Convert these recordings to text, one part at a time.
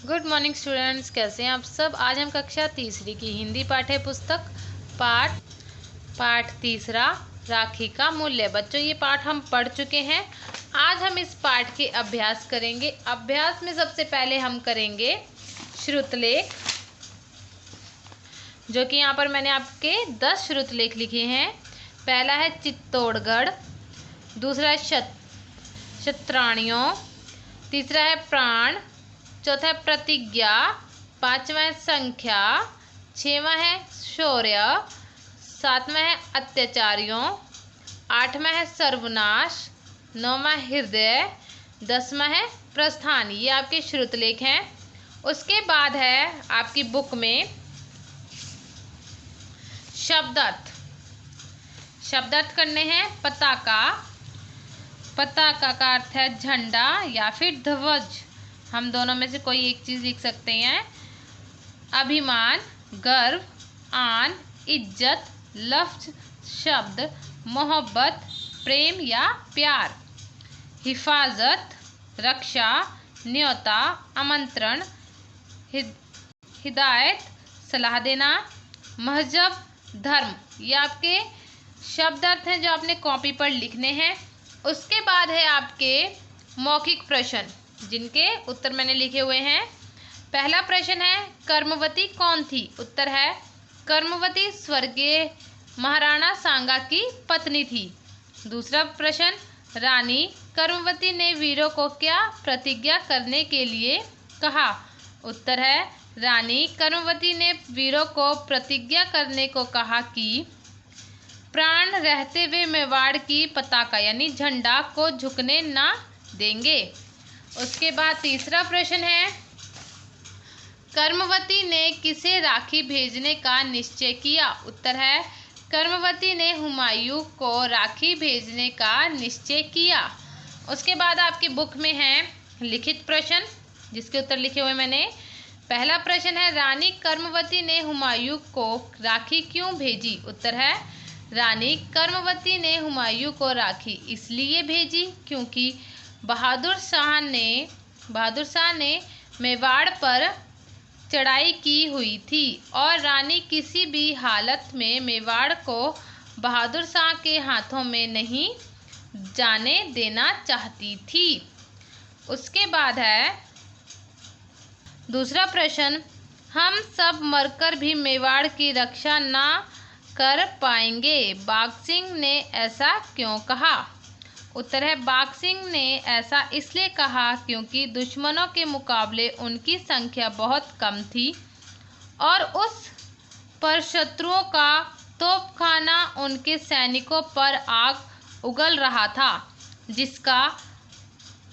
Good morning students, कैसे हैं आप सब। आज हम कक्षा तीसरी की हिंदी पाठ्य पुस्तक पाठ तीसरा राखी का मूल्य। बच्चों, ये पाठ हम पढ़ चुके हैं। आज हम इस पाठ के अभ्यास करेंगे। अभ्यास में सबसे पहले हम करेंगे श्रुतलेख, जो कि यहाँ पर मैंने आपके 10 श्रुतलेख लिखे हैं। पहला है चित्तौड़गढ़, दूसरा है शतराणियों, तीसरा है प्राण, चौथा है प्रतिज्ञा, पांचवा है संख्या, छठवां है शौर्य, सातवां है अत्याचारियों, आठवां है सर्वनाश, नौवां हृदय, 10वां है प्रस्थान। ये आपके श्रुतलेख हैं। उसके बाद है आपकी बुक में शब्दार्थ। शब्दार्थ करने हैं। पताका, पताका का अर्थ है झंडा या फिर ध्वज। हम दोनों में से कोई एक चीज़ लिख सकते हैं। अभिमान, गर्व, आन, इज्जत, लफ्ज, शब्द, मोहब्बत, प्रेम या प्यार। हिफाजत, रक्षा, न्योता, आमंत्रण, हिदायत, सलाह देना, मजहब, धर्म। ये आपके शब्द अर्थ हैं जो आपने कॉपी पर लिखने हैं। उसके बाद है आपके मौखिक प्रश्न, जिनके उत्तर मैंने लिखे हुए हैं। पहला प्रश्न है, कर्मवती कौन थी। उत्तर है, कर्मवती स्वर्गीय महाराणा सांगा की पत्नी थी। दूसरा प्रश्न, रानी कर्मवती ने वीरों को क्या प्रतिज्ञा करने के लिए कहा। उत्तर है, रानी कर्मवती ने वीरों को प्रतिज्ञा करने को कहा कि प्राण रहते हुए मेवाड़ की पताका यानी झंडा को झुकने ना देंगे। उसके बाद तीसरा प्रश्न है, कर्मवती ने किसे राखी भेजने का निश्चय किया। उत्तर है, कर्मवती ने हुमायूं को राखी भेजने का निश्चय किया। उसके बाद आपकी बुक में है लिखित प्रश्न, जिसके उत्तर लिखे हुए मैंने। पहला प्रश्न है, रानी कर्मवती ने हुमायूं को राखी क्यों भेजी। उत्तर है, रानी कर्मवती ने हुमायूं को राखी इसलिए भेजी क्योंकि बहादुर शाह ने मेवाड़ पर चढ़ाई की हुई थी और रानी किसी भी हालत में मेवाड़ को बहादुर शाह के हाथों में नहीं जाने देना चाहती थी। उसके बाद है दूसरा प्रश्न, हम सब मरकर भी मेवाड़ की रक्षा ना कर पाएंगे, बाघ सिंह ने ऐसा क्यों कहा। उत्तर है, बाघ सिंह ने ऐसा इसलिए कहा क्योंकि दुश्मनों के मुकाबले उनकी संख्या बहुत कम थी और उस पर शत्रुओं का तोपखाना उनके सैनिकों पर आग उगल रहा था, जिसका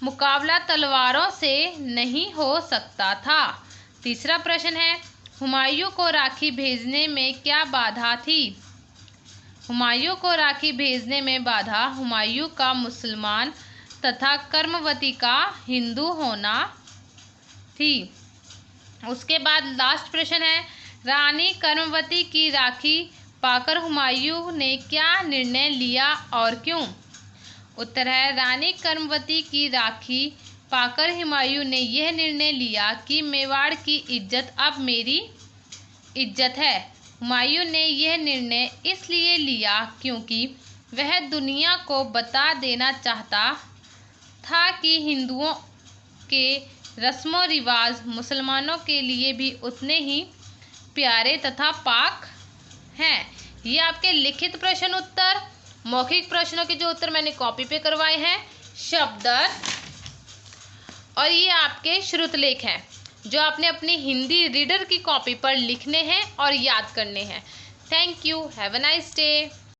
मुकाबला तलवारों से नहीं हो सकता था। तीसरा प्रश्न है, हुमायूं को राखी भेजने में क्या बाधा थी। हुमायूं को राखी भेजने में बाधा हुमायूं का मुसलमान तथा कर्मवती का हिंदू होना थी। उसके बाद लास्ट प्रश्न है, रानी कर्मवती की राखी पाकर हुमायूं ने क्या निर्णय लिया और क्यों। उत्तर है, रानी कर्मवती की राखी पाकर हुमायूं ने यह निर्णय लिया कि मेवाड़ की इज्जत अब मेरी इज्जत है। हुमायूं ने यह निर्णय इसलिए लिया क्योंकि वह दुनिया को बता देना चाहता था कि हिंदुओं के रस्मों रिवाज मुसलमानों के लिए भी उतने ही प्यारे तथा पाक हैं। ये आपके लिखित प्रश्न उत्तर। मौखिक प्रश्नों के जो उत्तर मैंने कॉपी पे करवाए हैं शब्दार्थ, और ये आपके श्रुतलेख हैं जो आपने अपनी हिंदी रीडर की कॉपी पर लिखने हैं और याद करने हैं। Thank you. Have a nice day.